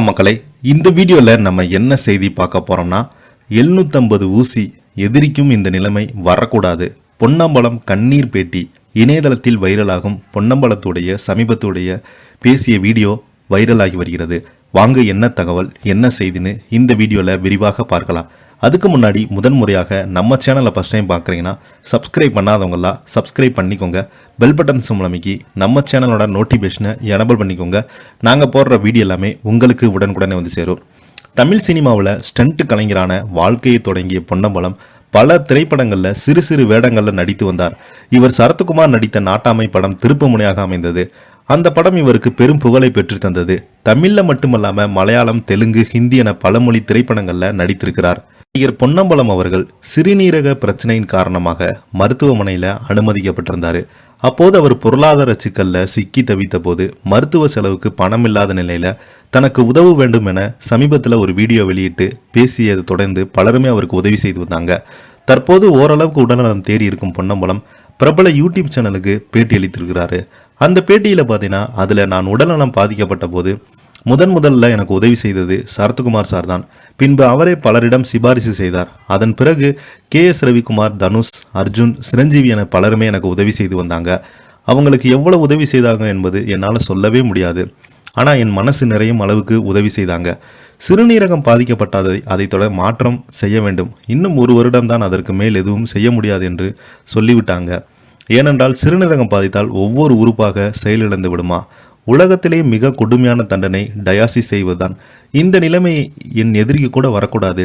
வணக்கம் மக்களே. இந்த வீடியோவில் நம்ம என்ன செய்தி பார்க்க போறோம்னா 750 ஊசி எதிரிக்கும் இந்த நிலைமை வரக்கூடாது. பொன்னம்பலம் கண்ணீர் பேட்டி இணையதளத்தில் வைரலாகும் பொன்னம்பலத்துடைய சமீபத்துடைய பேசிய வீடியோ வைரலாகி வருகிறது. வாங்க என்ன தகவல் என்ன செய்தின்னு இந்த வீடியோவில் விரிவாக பார்க்கலாம். அதுக்கு முன்னாடி முதன்முறையாக நம்ம சேனலை ஃபஸ்ட் டைம் பார்க்குறீங்கன்னா சப்ஸ்கிரைப் பண்ணாதவங்களாம் சப்ஸ்கிரைப் பண்ணிக்கோங்க. பெல் பட்டன் மூலமிக்கி நம்ம சேனலோட நோட்டிஃபிகேஷனை எனபிள் பண்ணிக்கோங்க. நாங்கள் போடுற வீடியோ எல்லாமே உங்களுக்கு உடனுக்குடனே வந்து சேரும். தமிழ் சினிமாவில் ஸ்டண்ட் கலைஞரான வாழ்க்கையை தொடங்கிய பொன்னம்பலம் பல திரைப்படங்களில் சிறு சிறு வேடங்களில் நடித்து வந்தார். இவர் சரத்குமார் நடித்த நாட்டாமை படம் திருப்புமுனையாக அமைந்தது. அந்த படம் இவருக்கு பெரும் புகழை பெற்று தந்தது. தமிழில் மட்டுமல்லாமல் மலையாளம், தெலுங்கு, ஹிந்தி என பல மொழி திரைப்படங்களில் நடித்திருக்கிறார். நடிகர் பொன்னம்பலம் அவர்கள் சிறுநீரக பிரச்சனையின் காரணமாக மருத்துவமனையில் அனுமதிக்கப்பட்டிருந்தார். அப்போது அவர் பொருளாதார சிக்கல்ல சிக்கி தவித்த போது மருத்துவ செலவுக்கு பணம் இல்லாத நிலையில தனக்கு உதவ வேண்டும் என சமீபத்தில் ஒரு வீடியோ வெளியிட்டு பேசியதை தொடர்ந்து பலருமே அவருக்கு உதவி செய்து வந்தாங்க. தற்போது ஓரளவுக்கு உடல்நலம் தேறி இருக்கும் பொன்னம்பலம் பிரபல யூடியூப் சேனலுக்கு பேட்டி அளித்திருக்கிறாரு. அந்த பேட்டியில் பார்த்தீங்கன்னா அதில் நான் உடல்நலம் பாதிக்கப்பட்ட போது முதல்ல எனக்கு உதவி செய்தது சரத்குமார் சார் தான். பின்பு அவரே பலரிடம் சிபாரிசு செய்தார். அதன் பிறகு KS ரவிக்குமார், தனுஷ், அர்ஜுன், சிரஞ்சீவி என பலருமே எனக்கு உதவி செய்து வந்தாங்க. அவங்களுக்கு எவ்வளவு உதவி செய்தாங்க என்பது என்னால் சொல்லவே முடியாது. ஆனால் என் மனசு நிறையும் அளவுக்கு உதவி செய்தாங்க. சிறுநீரகம் பாதிக்கப்பட்டதை அதை தொடர் மாற்றம் செய்ய வேண்டும். இன்னும் 1 வருடம் தான், அதற்கு மேல் எதுவும் செய்ய முடியாது என்று சொல்லிவிட்டாங்க. ஏனென்றால் சிறுநீரகம் பாதித்தால் ஒவ்வொரு உறுப்பாக செயலிழந்து விடுமா. உலகத்திலே மிக கொடுமையான தண்டனை டயாலிசிஸ் செய்வதுதான். இந்த நிலைமை என் எதிரிக்கு கூட வரக்கூடாது.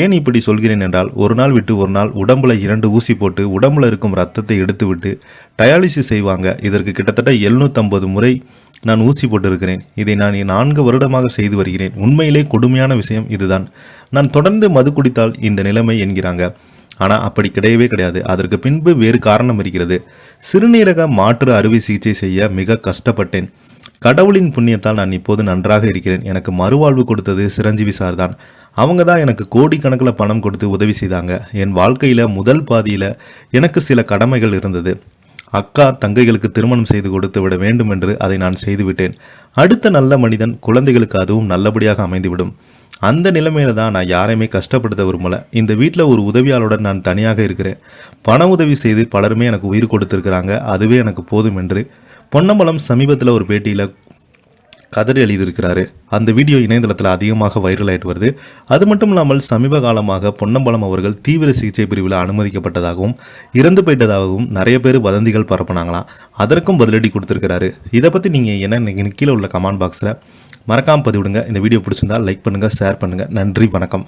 ஏன் இப்படி சொல்கிறேன் என்றால், ஒரு நாள் விட்டு ஒரு நாள் உடம்புல 2 ஊசி போட்டு உடம்புல இருக்கும் ரத்தத்தை எடுத்து விட்டு டயாலிசிஸ் செய்வாங்க. இதற்கு கிட்டத்தட்ட 750 முறை நான் ஊசி போட்டிருக்கிறேன். இதை நான் 4 வருடமாக செய்து வருகிறேன். உண்மையிலே கொடுமையான விஷயம் இதுதான். நான் தொடர்ந்து மது குடித்தால் இந்த நிலைமை என்கிறாங்க. ஆனால் அப்படி கிடையவே கிடையாது. அதற்கு பின்பு வேறு காரணம் இருக்கிறது. சிறுநீரக மாற்று அறுவை சிகிச்சை செய்ய மிக கஷ்டப்பட்டேன். கடவுளின் புண்ணியத்தால் நான் இப்போது நன்றாக இருக்கிறேன். எனக்கு மறுவாழ்வு கொடுத்தது சிரஞ்சீவி சார் தான். அவங்க தான் எனக்கு கோடிக்கணக்கில் பணம் கொடுத்து உதவி செய்தாங்க. என் வாழ்க்கையில் முதல் பாதியில் எனக்கு சில கடமைகள் இருந்தது. அக்கா தங்கைகளுக்கு திருமணம் செய்து கொடுத்து விட வேண்டும் என்று அதை நான் செய்துவிட்டேன். அடுத்த நல்ல மனிதன் குழந்தைகளுக்கு அதுவும் நல்லபடியாக அமைந்துவிடும். அந்த நிலைமையில தான் நான் யாரையுமே கஷ்டப்படுத்த விரும்பல. இந்த வீட்டில் ஒரு உதவியாளருடன் நான் தனியாக இருக்கிறேன். பண உதவி செய்து பலருமே எனக்கு உயிர் கொடுத்துருக்கிறாங்க. அதுவே எனக்கு போதும் என்று பொன்னம்பலம் சமீபத்தில் ஒரு பேட்டியில் கதறி எழுதியிருக்கிறாரு. அந்த வீடியோ இணையதளத்தில் அதிகமாக வைரல் ஆகிட்டு வருது. அது மட்டும் இல்லாமல் சமீப காலமாக பொன்னம்பலம் அவர்கள் தீவிர சிகிச்சை பிரிவில் அனுமதிக்கப்பட்டதாகவும் இறந்து போயிட்டதாகவும் நிறைய பேர் வதந்திகள் பரப்புனாங்களாம். அதற்கும் பதிலடி கொடுத்துருக்கிறாரு. இதை பற்றி நீங்கள் என்ன கீழே உள்ள கமெண்ட் பாக்ஸில் மறக்காமல் பதிவிடுங்க. இந்த வீடியோ பிடிச்சிருந்தால் லைக் பண்ணுங்கள், ஷேர் பண்ணுங்கள். நன்றி, வணக்கம்.